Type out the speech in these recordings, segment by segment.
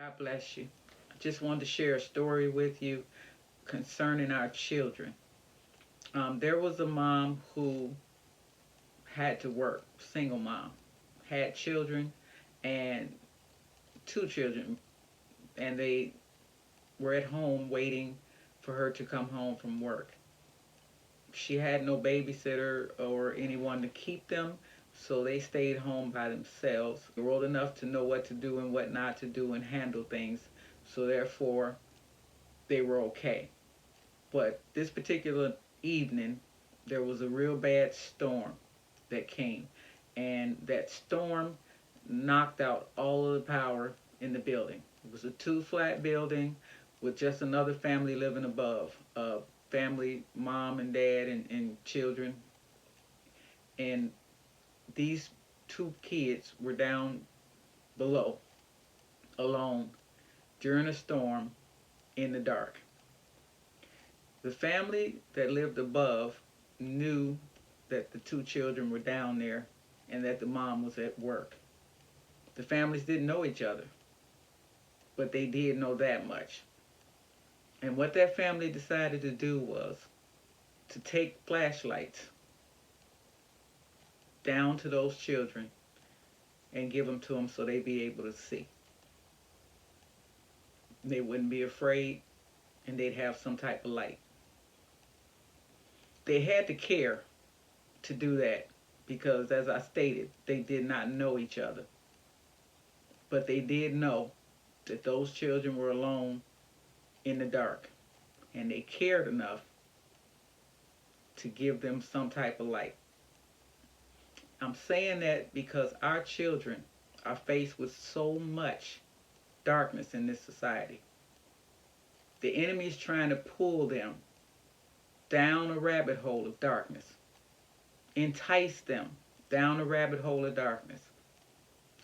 God bless you. I just wanted to share a story with you concerning our children. There was a mom who had to work, single mom, had children and two children, and they were at home waiting for her to come home from work. She had no babysitter or anyone to keep them, so they stayed home by themselves. They were old enough to know what to do and what not to do and handle things, so therefore they were okay. But this particular evening, there was a real bad storm that came, and that storm knocked out all of the power in the building. It was a two-flat building with just another family living above. Family, mom and dad and children. And these two kids were down below, alone, during a storm in the dark. The family that lived above knew that the two children were down there and that the mom was at work. The families didn't know each other, but they did know that much. And what that family decided to do was to take flashlights down to those children and give them to them so they'd be able to see. They wouldn't be afraid and they'd have some type of light. They had to care to do that because, as I stated, they did not know each other. But they did know that those children were alone in the dark, and they cared enough to give them some type of light. I'm saying that because our children are faced with so much darkness in this society. The enemy is trying to pull them down a rabbit hole of darkness, entice them down a rabbit hole of darkness.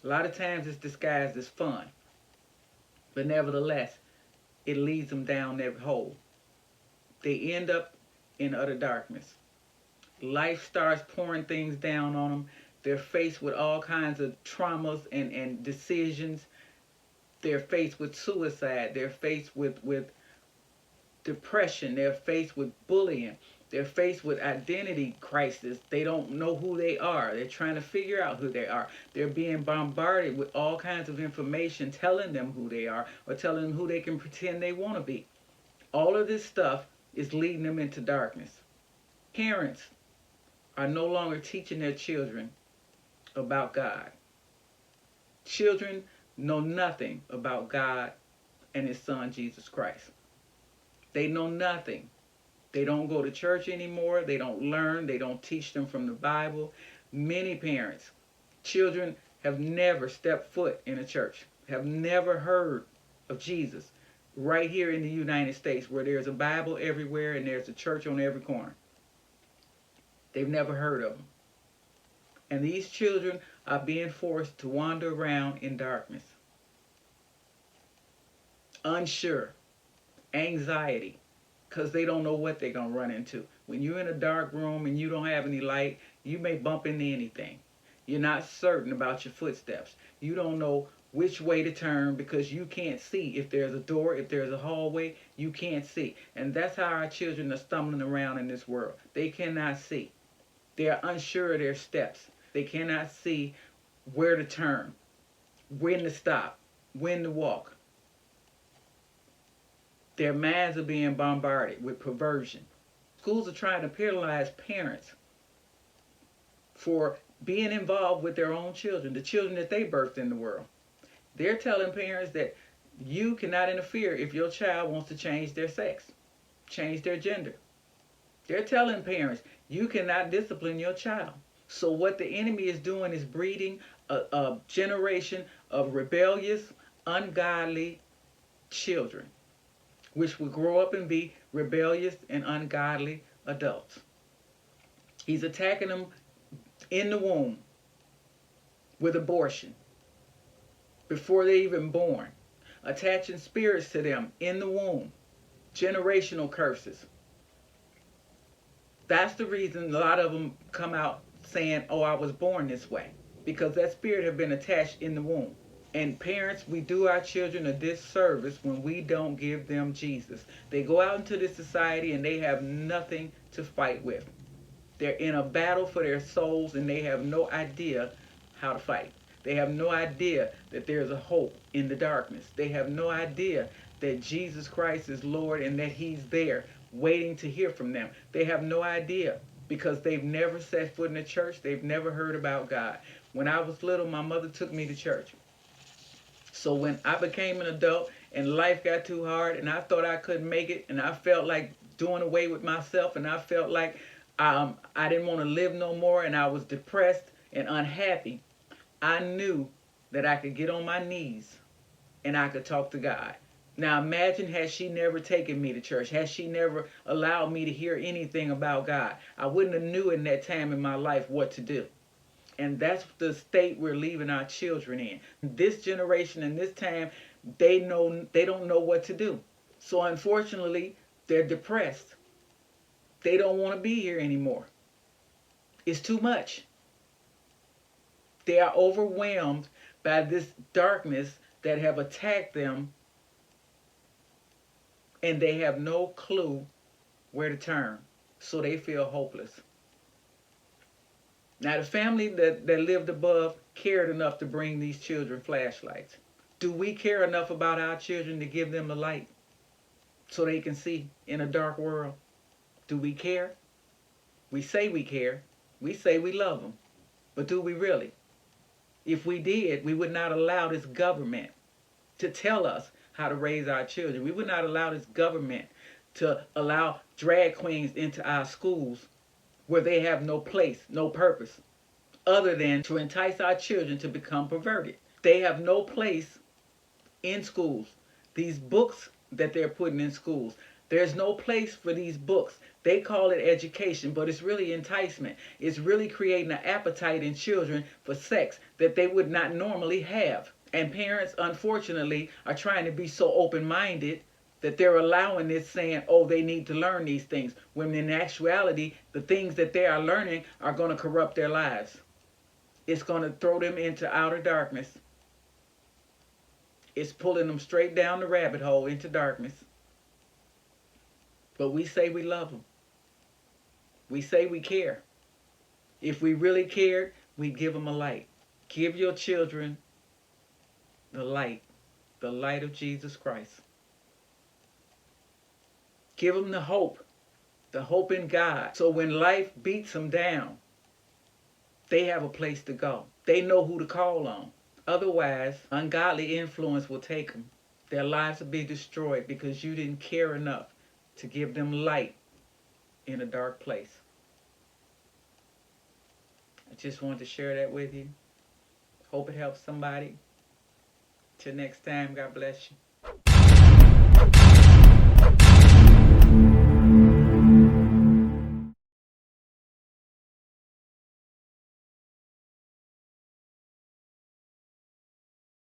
A lot of times it's disguised as fun, but nevertheless, it leads them down that hole. They end up in utter darkness. Life starts pouring things down on them. They're faced with all kinds of traumas and decisions. They're faced with suicide. They're faced with depression. They're faced with bullying. They're faced with identity crisis. They don't know who they are. They're trying to figure out who they are. They're being bombarded with all kinds of information telling them who they are or telling them who they can pretend they want to be. All of this stuff is leading them into darkness. Parents are no longer teaching their children about God. Children know nothing about God and His Son, Jesus Christ. They know nothing. They don't go to church anymore. They don't learn. They don't teach them from the Bible. Many parents, children have never stepped foot in a church, have never heard of Jesus. Right here in the United States, where there's a Bible everywhere and there's a church on every corner. They've never heard of them. And these children are being forced to wander around in darkness. Unsure, anxiety, because they don't know what they're going to run into. When you're in a dark room and you don't have any light, you may bump into anything. You're not certain about your footsteps. You don't know which way to turn because you can't see. If there's a door, if there's a hallway, you can't see. And that's how our children are stumbling around in this world. They cannot see. They are unsure of their steps. They cannot see where to turn, when to stop, when to walk. Their minds are being bombarded with perversion. Schools are trying to penalize parents for being involved with their own children, the children that they birthed in the world. They're telling parents that you cannot interfere if your child wants to change their sex, change their gender. They're telling parents you cannot discipline your child. So what the enemy is doing is breeding a generation of rebellious, ungodly children, which will grow up and be rebellious and ungodly adults. He's attacking them in the womb with abortion, before they're even born, attaching spirits to them in the womb, generational curses. That's the reason a lot of them come out saying, oh, I was born this way, because that spirit had been attached in the womb. And parents, we do our children a disservice when we don't give them Jesus. They go out into this society and they have nothing to fight with. They're in a battle for their souls and they have no idea how to fight. They have no idea that there's a hope in the darkness. They have no idea that Jesus Christ is Lord and that He's there waiting to hear from them. They have no idea because they've never set foot in a church. They've never heard about God. When I was little, my mother took me to church. So when I became an adult and life got too hard and I thought I couldn't make it and I felt like doing away with myself and I felt like I didn't want to live no more and I was depressed and unhappy, I knew that I could get on my knees and I could talk to God. Now imagine had she never taken me to church, had she never allowed me to hear anything about God, I wouldn't have knew in that time in my life what to do. And that's the state we're leaving our children in. This generation and this time, they don't know what to do. So unfortunately, they're depressed. They don't want to be here anymore. It's too much. They are overwhelmed by this darkness that have attacked them and they have no clue where to turn. So they feel hopeless. Now the family that lived above cared enough to bring these children flashlights. Do we care enough about our children to give them the light so they can see in a dark world? Do we care? We say we care. We say we love them. But do we really? If we did, we would not allow this government to tell us how to raise our children. We would not allow this government to allow drag queens into our schools where they have no place, no purpose, other than to entice our children to become perverted. They have no place in schools. These books that they're putting in schools, there's no place for these books. They call it education, but it's really enticement. It's really creating an appetite in children for sex that they would not normally have. And parents, unfortunately, are trying to be so open-minded that they're allowing this saying, oh, they need to learn these things, when in actuality, the things that they are learning are going to corrupt their lives. It's going to throw them into outer darkness. It's pulling them straight down the rabbit hole into darkness. But we say we love them. We say we care. If we really cared, we'd give them a light. Give your children the light of Jesus Christ. Give them the hope in God. So when life beats them down, they have a place to go. They know who to call on. Otherwise, ungodly influence will take them. Their lives will be destroyed because you didn't care enough to give them light in a dark place. I just wanted to share that with you. Hope it helps somebody. Till next time, God bless you.